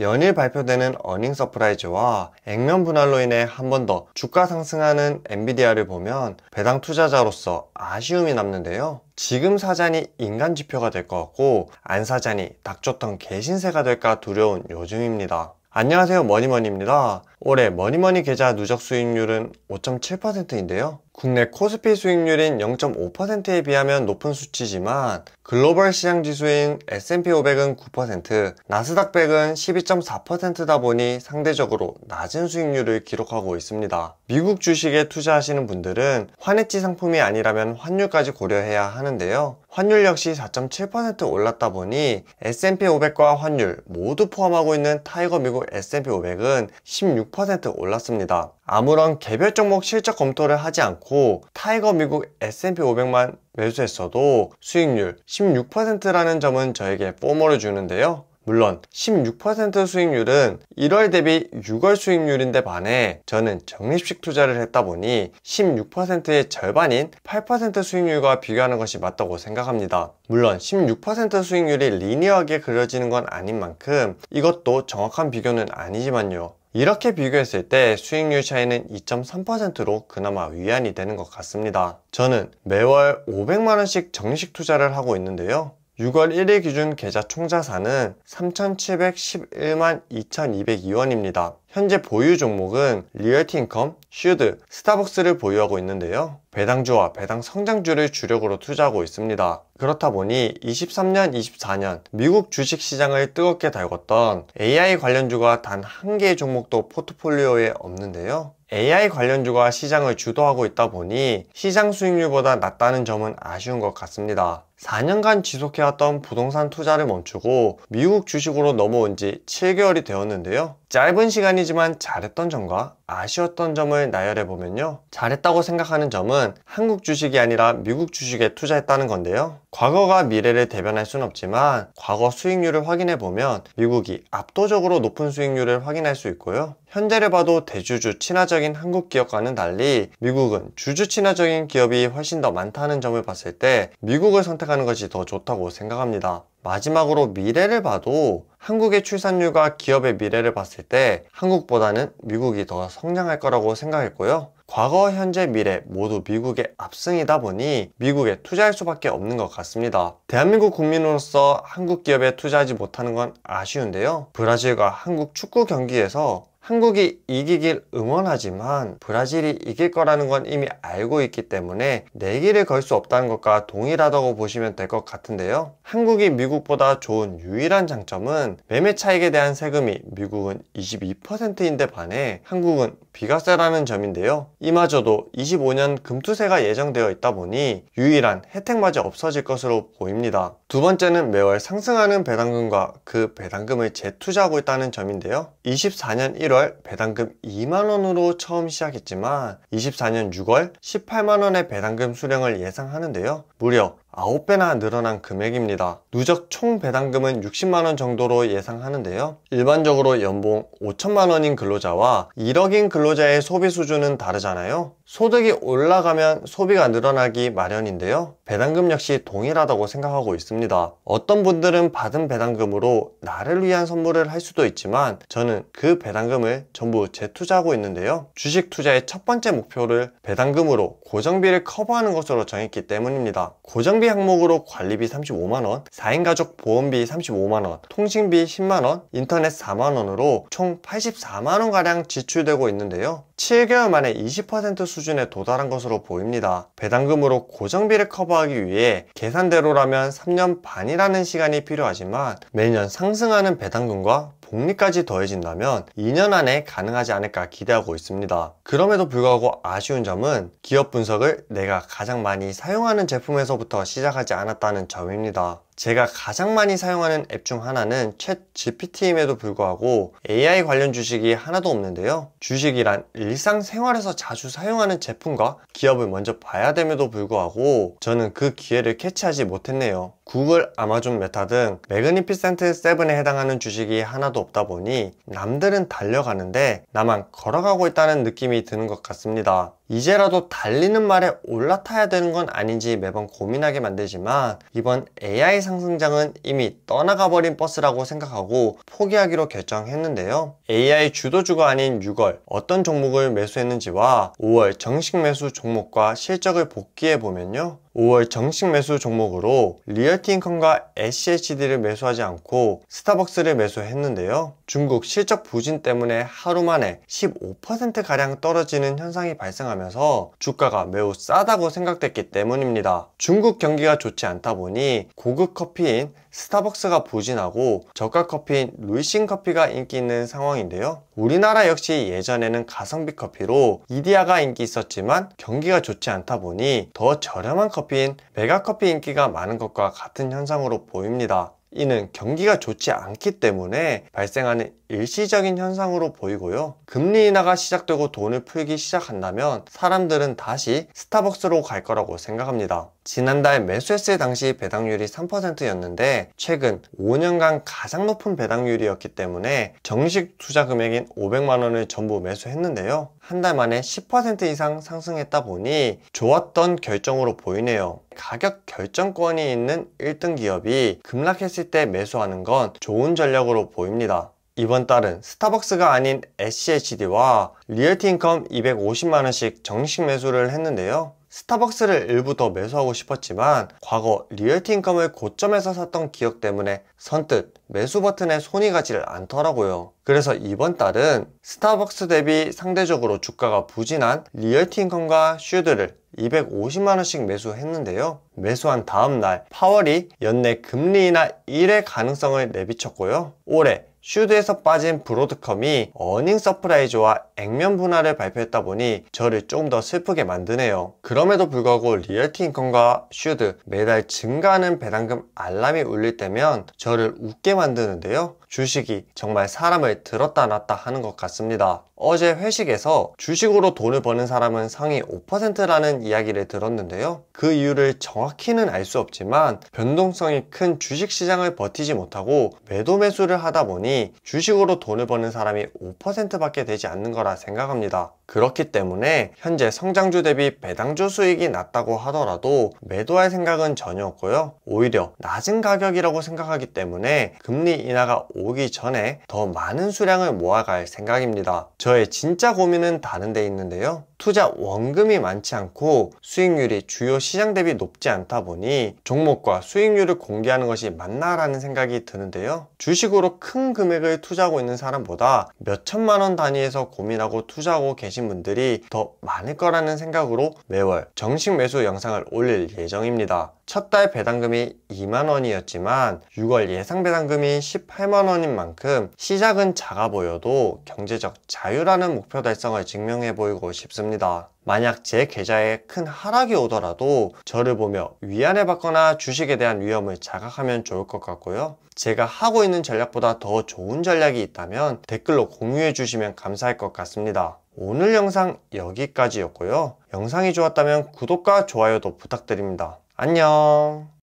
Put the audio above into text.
연일 발표되는 어닝 서프라이즈와 액면 분할로 인해 한 번 더 주가 상승하는 엔비디아를 보면 배당 투자자로서 아쉬움이 남는데요. 지금 사자니 인간 지표가 될 것 같고 안 사자니 닥쳤던 개신세가 될까 두려운 요즘입니다. 안녕하세요, 머니머니입니다. 올해 머니머니 계좌 누적 수익률은 5.7%인데요. 국내 코스피 수익률인 0.5%에 비하면 높은 수치지만 글로벌 시장 지수인 S&P 500은 9%, 나스닥 100은 12.4%다 보니 상대적으로 낮은 수익률을 기록하고 있습니다. 미국 주식에 투자하시는 분들은 환해지 상품이 아니라면 환율까지 고려해야 하는데요. 환율 역시 4.7% 올랐다 보니 S&P 500과 환율 모두 포함하고 있는 타이거 미국 S&P 500은 16% 올랐습니다. 아무런 개별 종목 실적 검토를 하지 않고 타이거 미국 S&P 500만 매수했어도 수익률 16%라는 점은 저에게 포모를 주는데요. 물론 16% 수익률은 1월 대비 6월 수익률인데 반해 저는 적립식 투자를 했다 보니 16%의 절반인 8% 수익률과 비교하는 것이 맞다고 생각합니다. 물론 16% 수익률이 리니어하게 그려지는 건 아닌 만큼 이것도 정확한 비교는 아니지만요. 이렇게 비교했을 때 수익률 차이는 2.3%로 그나마 위안이 되는 것 같습니다. 저는 매월 500만원씩 적립식 투자를 하고 있는데요. 6월 1일 기준 계좌 총자산은 3,711만 2,202원입니다. 현재 보유 종목은 리얼티인컴, 슈드, 스타벅스를 보유하고 있는데요. 배당주와 배당 성장주를 주력으로 투자하고 있습니다. 그렇다 보니 23년, 24년 미국 주식시장을 뜨겁게 달궜던 AI 관련주가 단 한 개의 종목도 포트폴리오에 없는데요. AI 관련주가 시장을 주도하고 있다 보니 시장 수익률보다 낮다는 점은 아쉬운 것 같습니다. 4년간 지속해왔던 부동산 투자를 멈추고 미국 주식으로 넘어온 지 7개월이 되었는데요. 짧은 시간이지만 잘했던 점과 아쉬웠던 점을 나열해보면요. 잘했다고 생각하는 점은 한국 주식이 아니라 미국 주식에 투자했다는 건데요. 과거가 미래를 대변할 순 없지만 과거 수익률을 확인해보면 미국이 압도적으로 높은 수익률을 확인할 수 있고요. 현재를 봐도 대주주 친화적인 한국 기업과는 달리 미국은 주주 친화적인 기업이 훨씬 더 많다는 점을 봤을 때 미국을 선택하는 것이 더 좋다고 생각합니다. 마지막으로 미래를 봐도 한국의 출산율과 기업의 미래를 봤을 때 한국보다는 미국이 더 성장할 거라고 생각했고요. 과거, 현재, 미래 모두 미국의 압승이다 보니 미국에 투자할 수밖에 없는 것 같습니다. 대한민국 국민으로서 한국 기업에 투자하지 못하는 건 아쉬운데요. 브라질과 한국 축구 경기에서 한국이 이기길 응원하지만 브라질이 이길 거라는 건 이미 알고 있기 때문에 내기를 걸 수 없다는 것과 동일하다고 보시면 될 것 같은데요. 한국이 미국보다 좋은 유일한 장점은 매매 차익에 대한 세금이 미국은 22%인데 반해 한국은 비과세라는 점인데요. 이마저도 25년 금투세가 예정되어 있다 보니 유일한 혜택마저 없어질 것으로 보입니다. 두 번째는 매월 상승하는 배당금과 그 배당금을 재투자하고 있다는 점인데요. 24년 1월 배당금 2만원으로 처음 시작했지만 24년 6월 18만원의 배당금 수령을 예상하는데요. 무려 9배나 늘어난 금액입니다. 누적 총 배당금은 60만원 정도로 예상하는데요. 일반적으로 연봉 5천만원인 근로자와 1억인 근로자의 소비 수준은 다르잖아요. 소득이 올라가면 소비가 늘어나기 마련인데요. 배당금 역시 동일하다고 생각하고 있습니다. 어떤 분들은 받은 배당금으로 나를 위한 선물을 할 수도 있지만 저는 그 배당금을 전부 재투자하고 있는데요. 주식 투자의 첫 번째 목표를 배당금으로 고정비를 커버하는 것으로 정했기 때문입니다. 고정비 항목으로 관리비 35만원, 4인 가족 보험비 35만원, 통신비 10만원, 인터넷 4만원으로 총 84만원가량 지출되고 있는데요. 7개월 만에 20% 수준에 도달한 것으로 보입니다. 배당금으로 고정비를 커버하기 위해 계산대로라면 3년 반이라는 시간이 필요하지만 매년 상승하는 배당금과 복리까지 더해진다면 2년 안에 가능하지 않을까 기대하고 있습니다. 그럼에도 불구하고 아쉬운 점은 기업 분석을 내가 가장 많이 사용하는 제품에서부터 시작하지 않았다는 점입니다. 제가 가장 많이 사용하는 앱 중 하나는 챗 GPT임에도 불구하고 AI 관련 주식이 하나도 없는데요. 주식이란 일상생활에서 자주 사용하는 제품과 기업을 먼저 봐야 됨에도 불구하고 저는 그 기회를 캐치하지 못했네요. 구글, 아마존, 메타 등 매그니피센트 7에 해당하는 주식이 하나도 없다 보니 남들은 달려가는데 나만 걸어가고 있다는 느낌이 드는 것 같습니다. 이제라도 달리는 말에 올라타야 되는 건 아닌지 매번 고민하게 만들지만 이번 AI 상승장은 이미 떠나가 버린 버스라고 생각하고 포기하기로 결정했는데요. AI 주도주가 아닌 6월 어떤 종목을 매수했는지와 5월 정식 매수 종목과 실적을 복귀해 보면요, 5월 정식 매수 종목으로 리얼티인컴과 SCHD를 매수하지 않고 스타벅스를 매수했는데요. 중국 실적 부진 때문에 하루 만에 15%가량 떨어지는 현상이 발생하면서 주가가 매우 싸다고 생각됐기 때문입니다. 중국 경기가 좋지 않다 보니 고급 커피인 스타벅스가 부진하고 저가 커피인 루이싱 커피가 인기 있는 상황인데요. 우리나라 역시 예전에는 가성비 커피로 이디야가 인기 있었지만 경기가 좋지 않다 보니 더 저렴한 커피인 메가커피 인기가 많은 것과 같은 현상으로 보입니다. 이는 경기가 좋지 않기 때문에 발생하는 일시적인 현상으로 보이고요. 금리 인하가 시작되고 돈을 풀기 시작한다면 사람들은 다시 스타벅스로 갈 거라고 생각합니다. 지난달 매수했을 당시 배당률이 3%였는데 최근 5년간 가장 높은 배당률이었기 때문에 정식 투자 금액인 500만원을 전부 매수했는데요. 한 달 만에 10% 이상 상승했다 보니 좋았던 결정으로 보이네요. 가격 결정권이 있는 1등 기업이 급락했을 때 매수하는 건 좋은 전략으로 보입니다. 이번 달은 스타벅스가 아닌 SCHD와 리얼티인컴 250만원씩 정식 매수를 했는데요. 스타벅스를 일부 더 매수하고 싶었지만 과거 리얼티인컴을 고점에서 샀던 기억 때문에 선뜻 매수 버튼에 손이 가지를 않더라고요. 그래서 이번 달은 스타벅스 대비 상대적으로 주가가 부진한 리얼티인컴과 슈드를 250만원씩 매수했는데요. 매수한 다음날 파월이 연내 금리 인하 1회 가능성을 내비쳤고요. 올해 슈드에서 빠진 브로드컴이 어닝 서프라이즈와 액면 분할을 발표했다 보니 저를 조금 더 슬프게 만드네요. 그럼에도 불구하고 리얼티인컴과 슈드 매달 증가하는 배당금 알람이 울릴 때면 저를 웃게 만드는데요. 주식이 정말 사람을 들었다 놨다 하는 것 같습니다. 어제 회식에서 주식으로 돈을 버는 사람은 상위 5%라는 이야기를 들었는데요. 그 이유를 정확히는 알 수 없지만 변동성이 큰 주식시장을 버티지 못하고 매도 매수를 하다 보니 주식으로 돈을 버는 사람이 5%밖에 되지 않는 거라 생각합니다. 그렇기 때문에 현재 성장주 대비 배당주 수익이 낮다고 하더라도 매도할 생각은 전혀 없고요. 오히려 낮은 가격이라고 생각하기 때문에 금리 인하가 오기 전에 더 많은 수량을 모아갈 생각입니다. 저의 진짜 고민은 다른 데 있는데요. 투자 원금이 많지 않고 수익률이 주요 시장 대비 높지 않다 보니 종목과 수익률을 공개하는 것이 맞나라는 생각이 드는데요. 주식으로 큰 금액을 투자하고 있는 사람보다 몇 천만 원 단위에서 고민하고 투자하고 계신 분들이 더 많을 거라는 생각으로 매월 정식 매수 영상을 올릴 예정입니다. 첫 달 배당금이 2만원이었지만 6월 예상 배당금이 18만원인 만큼 시작은 작아 보여도 경제적 자유라는 목표 달성을 증명해 보이고 싶습니다. 만약 제 계좌에 큰 하락이 오더라도 저를 보며 위안을 받거나 주식에 대한 위험을 자각하면 좋을 것 같고요. 제가 하고 있는 전략보다 더 좋은 전략이 있다면 댓글로 공유해 주시면 감사할 것 같습니다. 오늘 영상 여기까지였고요. 영상이 좋았다면 구독과 좋아요도 부탁드립니다. 안녕.